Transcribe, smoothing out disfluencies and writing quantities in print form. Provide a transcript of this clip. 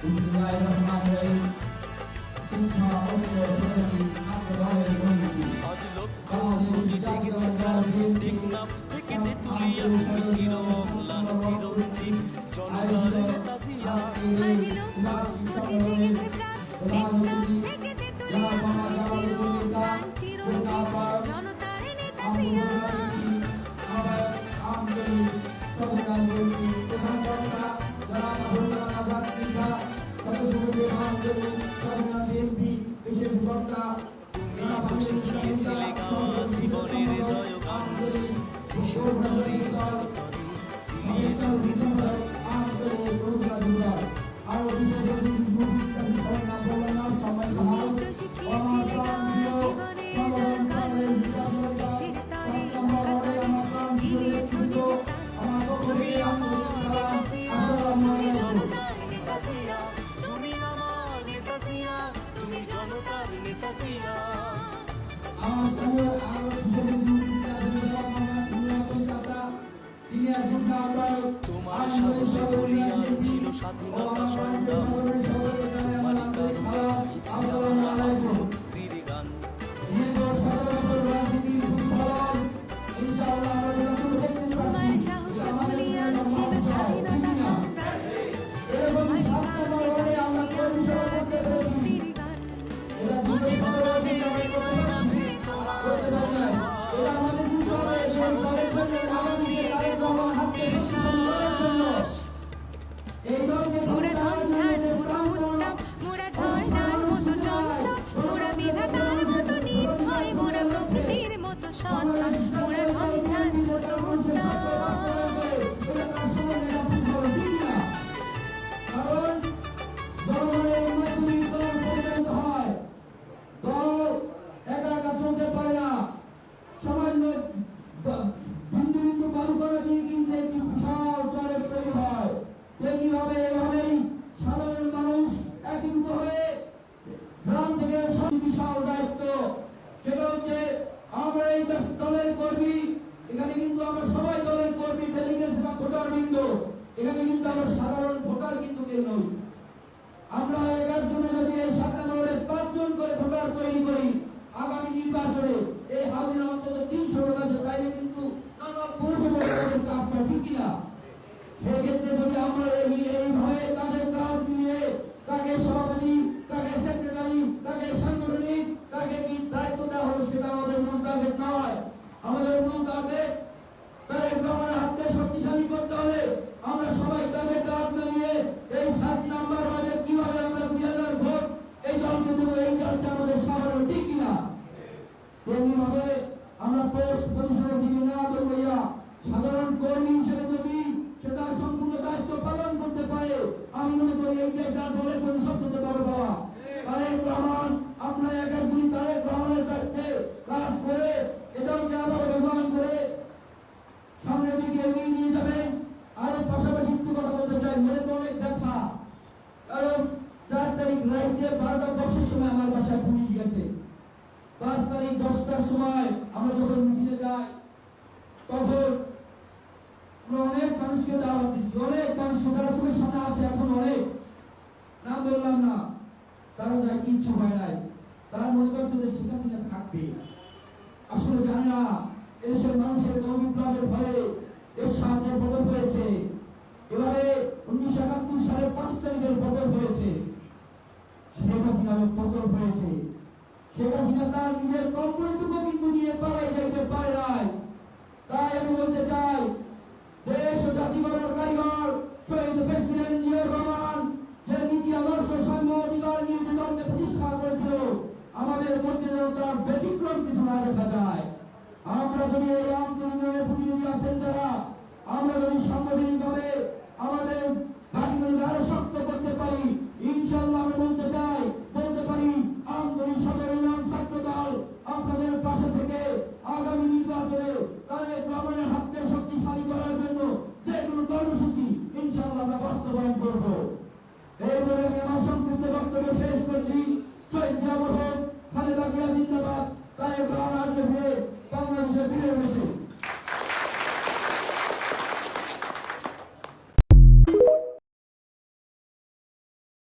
বিসমিল্লাহিররহমানিররহিম। শিক্ষা ঐক্য প্রগতি আত্মবলের পরিণতি। আজ লক্ষ কোটি জেগেছে প্রাণ টেকনাফ থেকে তেঁতুলিয়া চির অম্লান চিরঞ্জীব জনতার নেতা জিয়া। আজ লক্ষ কোটি জেগেছে প্রাণ টেকনাফ থেকে তেঁতুলিয়া চির অম্লান চিরঞ্জীব জনতার নেতা জিয়া। তুমি তো শিখিয়েছিলে গাওয়া জীবনের জয়গান সুন্দরী তরে দিয়েছ নিজ ভাই। তুমি তো শিখিয়েছিলে গাওয়া জীবনের জয়গান দেশের তরে কাতারে দিয়েছ নিজ প্রাণ। তুমি আমার নেতা জিয়া, তুমি জনতার নেতা জিয়া। তুমি আমার নেতা জিয়া, তুমি জনতার নেতা জিয়া। তোমার সাহসে বলিয়ান ছিল স্বাধীনতা সংগ্রাম, তোমারই কারণে ছিল আজ মুক্তির গান। তোমার সাহসে বলিয়ান ছিল স্বাধীনতা সংগ্রাম, তোমারই কারণে গাইছি আমরা আজ মুক্তির গান। কোটি বরণের হৃদয় মাঝে তোমার ভাষা, তোমার সাহসে বলিদান দিয়ে গেব বিশ্বাস। মোরা ঝঞ্ঝার মতো উত্তম, মোরা ঝর্ণার মতো চঞ্চল, মোরা বিধাতার মতো নির্ভয়, মোরা প্রকৃতির মতো সচ্ছল, মোরা ঝঞ্ঝার মতো উত্তম। সাধারণ মানুষ একীভূত হয়ে গ্রাম থেকে বিশাল দায়িত্ব, সেটা হচ্ছে আমরা এই দলের কর্মী। এখানে কিন্তু আমরা সবাই দলের কর্মী, ডেলিগেটস বা ভোটার বৃন্দ। এখানে কিন্তু আমরা সাধারণ ভোটার কিন্তু কেউ নই। আমরা 11 জনে যদি এই 7 নম্বরে 5 জন করে ভোটার তৈরি করি, আগামী নির্বাচনে এই হাউজিং অন্তত 300 ভোট আছে, তাইলে কিন্তু আমরা পৌরসভার কাজটা ঠিক কিনা। সেক্ষেত্রে যদি আমরা এইভাবে তাদের কাজ নিয়ে তাকে সভাপতি, তাকে সেক্রেটারি, তাকে সাংগঠনিক, তাকে কি দায়িত্ব দেওয়া হলো, সেটা আমাদের মূল টার্গেট নয়। আমাদের মূল টার্গেট তারেক রহমানের হাতকে শক্তিশালী করতে হবে। আমরা সবাই তাদের কাজ নিয়ে এই 7 নাম্বার ওয়ার্ডে কিভাবে আমরা 2000 ভোট এই দলকে দেবো, এই দলটা আমাদের সাধারণ ঠিক কিনা। তেমনিভাবে আমরা পোস্ট পজিশনের দিকে না দৌড়াইয়া সাধারণ কর্মী হিসেবে যদি সে তার সম্পূর্ণ দায়িত্ব পালন করতে পারে, আমি মনে করি এই জায়গা দলের জন্য সবচেয়ে বড় পাওয়া। তারেক রহমান, আপনার একজন তারেক রহমানের কাছে কাজ করে এদলকে আবার ব্যবহার করে সামনের দিকে এগিয়ে নিয়ে যাবেন। আরো পাশাপাশি একটু কথা বলতে চাই, মনে তো অনেক ব্যথা। কারণ 4 তারিখ রাইতে 12:10 সময় আমার বাসায় পুলিশ গেছে। 5 তারিখ 10টার সময় আমরা যখন মিছিলে যাই, তখন আমরা অনেক মানুষকে দাওয়াত দিচ্ছি, অনেক মানুষকে তারা চোখের সামনে আছে, এখন অনেক নাম বললাম না, তারা যায় কি ইচ্ছা হয় নাই। তারা মনে করছে যে শেখ হাসিনা থাকবে, আসলে জানে না এদেশের মানুষের গণবিপ্লবের ফলে এর সাথে বদল হয়েছে। এবারে 1971 সালের 5 তারিখের বদল হয়েছে, শেখ হাসিনার বদল হয়েছে। শেখ হাসিনা তার নিজের কম্বলটুকু কিন্তু নিয়ে পালাই যাইতে পারে নাই। তাই আমি বলতে চাই, দেশ ও জাতি গড়ার কারিগর শহীদ প্রেসিডেন্ট জিয়াউর রহমান যে নীতি আদর্শ সাম্য অধিকার নিয়ে যে দলকে প্রতিষ্ঠা করেছিল, আমাদের মধ্যে যেন তার ব্যতিক্রম কিছু না দেখা যায়। আমরা যদি এই আন্দোলনের প্রতিনিধি আছেন যারা, আমরা যদি সাংগঠনিকভাবে আমাদের ঘাটিগুলোকে আরো শক্ত করতে পারি, ইনশাআল্লাহ আমরা বলতে পারি আন্দোলন সাধারণ ছাত্র দল আপনাদের পাশে থেকে আগামী নির্বাচনে তারেক রহমানের হাতকে শক্তিশালী করার জন্য যে কোনো কর্মসূচি ইনশাআল্লাহ আমরা বাস্তবায়ন করব। এই বলে আমি আমার সংক্ষিপ্ত বক্তব্য শেষ করছি। শহীদ জিয়া মরহুম, খালেদা জিয়া জিন্দাবাদ, তারেক রহমান বাংলাদেশে ফিরে এসে